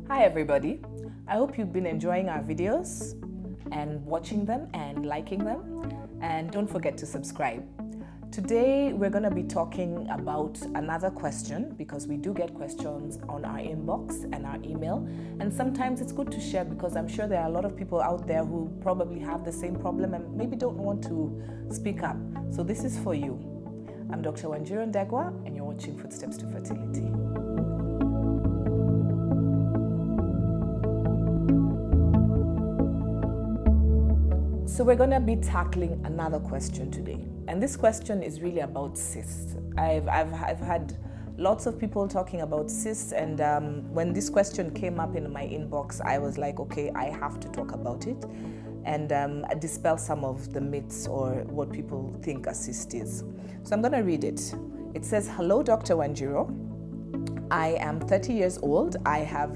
Hi everybody, I hope you've been enjoying our videos and watching them and liking them, and don't forget to subscribe. Today we're going to be talking about another question, because we do get questions on our inbox and our email, and sometimes it's good to share because I'm sure there are a lot of people out there who probably have the same problem and maybe don't want to speak up. So this is for you. I'm Dr. Wanjiru Ndegwa and you're watching Footsteps to Fertility. So we're going to be tackling another question today, and this question is really about cysts. I've had lots of people talking about cysts, and when this question came up in my inbox, I was like, okay, I have to talk about it and dispel some of the myths or what people think a cyst is. So I'm going to read it. It says, "Hello, Dr. Wanjiru. I am 30 years old. I have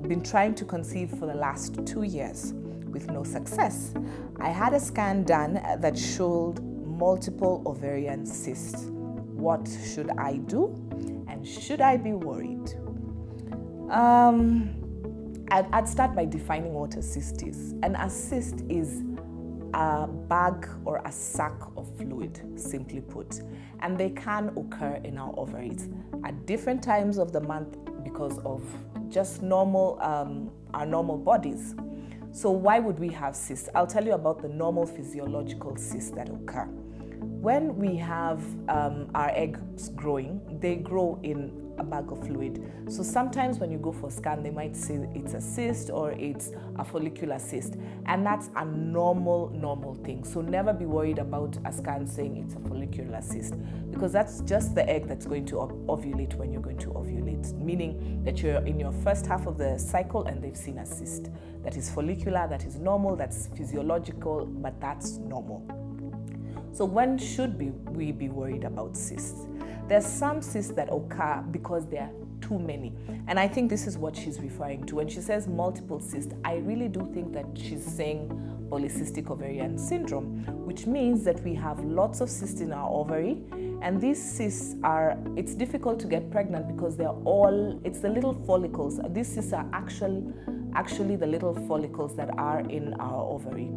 been trying to conceive for the last 2 years. With no success. I had a scan done that showed multiple ovarian cysts. What should I do, and should I be worried?" I'd start by defining what a cyst is. And a cyst is a bag or a sac of fluid, simply put, and they can occur in our ovaries at different times of the month because of just our normal bodies. So why would we have cysts? I'll tell you about the normal physiological cysts that occur. When we have our eggs growing, they grow in a bag of fluid. So sometimes when you go for a scan, they might say it's a cyst or it's a follicular cyst. And that's a normal thing. So never be worried about a scan saying it's a follicular cyst, because that's just the egg that's going to ovulate when you're going to ovulate, meaning that you're in your first half of the cycle and they've seen a cyst. That is follicular, that is normal, that's physiological, but that's normal. So when should we be worried about cysts? There's some cysts that occur because there are too many. And I think this is what she's referring to. When she says multiple cysts, I really do think that she's saying polycystic ovarian syndrome, which means that we have lots of cysts in our ovary. And these cysts it's difficult to get pregnant because it's the little follicles. These cysts are actually the little follicles that are in our ovary.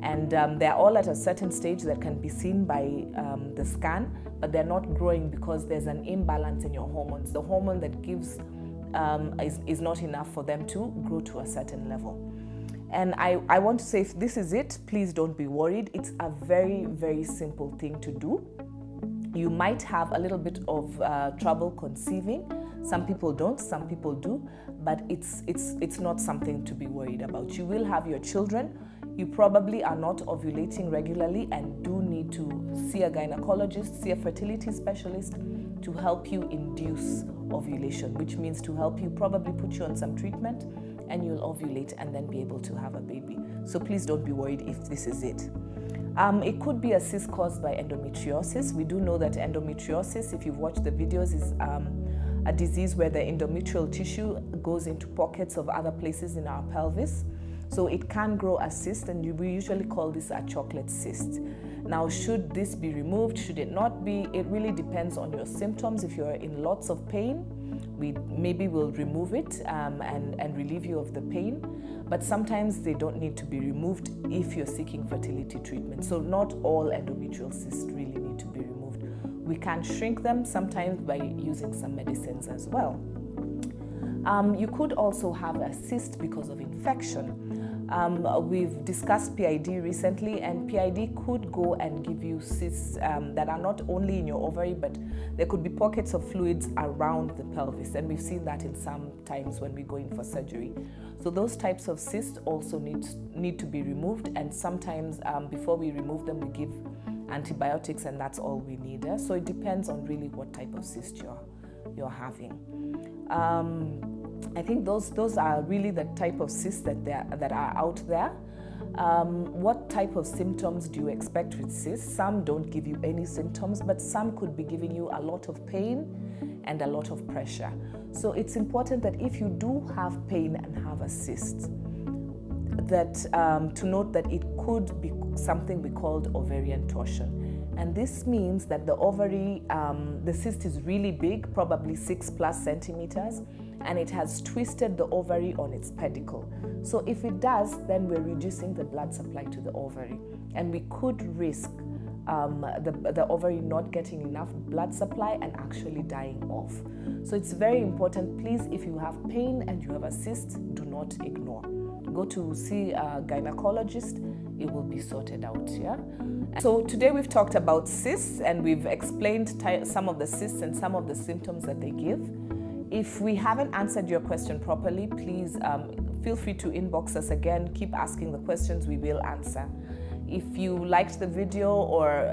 And they're all at a certain stage that can be seen by the scan, but they're not growing because there's an imbalance in your hormones. The hormone that gives is not enough for them to grow to a certain level. And I want to say, if this is it, please don't be worried. It's a very, very simple thing to do. You might have a little bit of trouble conceiving. Some people don't, some people do, but it's not something to be worried about. You will have your children. You probably are not ovulating regularly and do need to see a gynecologist, see a fertility specialist to help you induce ovulation, which means to help you probably put you on some treatment and you'll ovulate and then be able to have a baby. So please don't be worried if this is it. It could be a cyst caused by endometriosis. We do know that endometriosis, if you've watched the videos, is a disease where the endometrial tissue goes into pockets of other places in our pelvis. So it can grow a cyst, and we usually call this a chocolate cyst. Now, should this be removed? Should it not be? It really depends on your symptoms. If you're in lots of pain, we maybe will remove it and relieve you of the pain. But sometimes they don't need to be removed if you're seeking fertility treatment. So not all endometrial cysts really need to be removed. We can shrink them sometimes by using some medicines as well. You could also have a cyst because of infection. We've discussed PID recently, and PID could go and give you cysts that are not only in your ovary, but there could be pockets of fluids around the pelvis, and we've seen that in some times when we go in for surgery. So those types of cysts also need to be removed, and sometimes before we remove them, we give antibiotics, and that's all we need. So it depends on really what type of cyst you're having. I think those are really the type of cysts that are out there. What type of symptoms do you expect with cysts? Some don't give you any symptoms, but some could be giving you a lot of pain and a lot of pressure. So it's important that if you do have pain and have a cyst, that to note that it could be something we called ovarian torsion. And this means that the ovary, the cyst is really big, probably 6+ centimeters, and it has twisted the ovary on its pedicle. So if it does, then we're reducing the blood supply to the ovary, and we could risk the ovary not getting enough blood supply and actually dying off. So it's very important. Please, if you have pain and you have a cyst, do not ignore. Go to see a gynecologist. It will be sorted out. Yeah. So today we've talked about cysts, and we've explained some of the cysts and some of the symptoms that they give. If we haven't answered your question properly, please feel free to inbox us again. Keep asking the questions, we will answer. If you liked the video or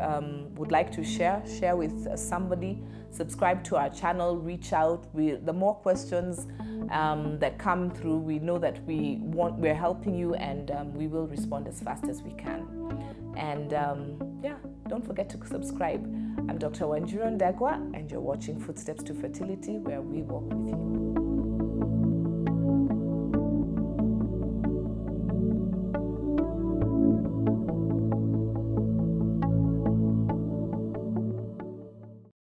would like to share with somebody, subscribe to our channel, reach out. The more questions that come through, we know that we're helping you, and we will respond as fast as we can. And yeah, don't forget to subscribe. I'm Dr. Wanjiru Ndegwa, and you're watching Footsteps to Fertility, where we walk with you.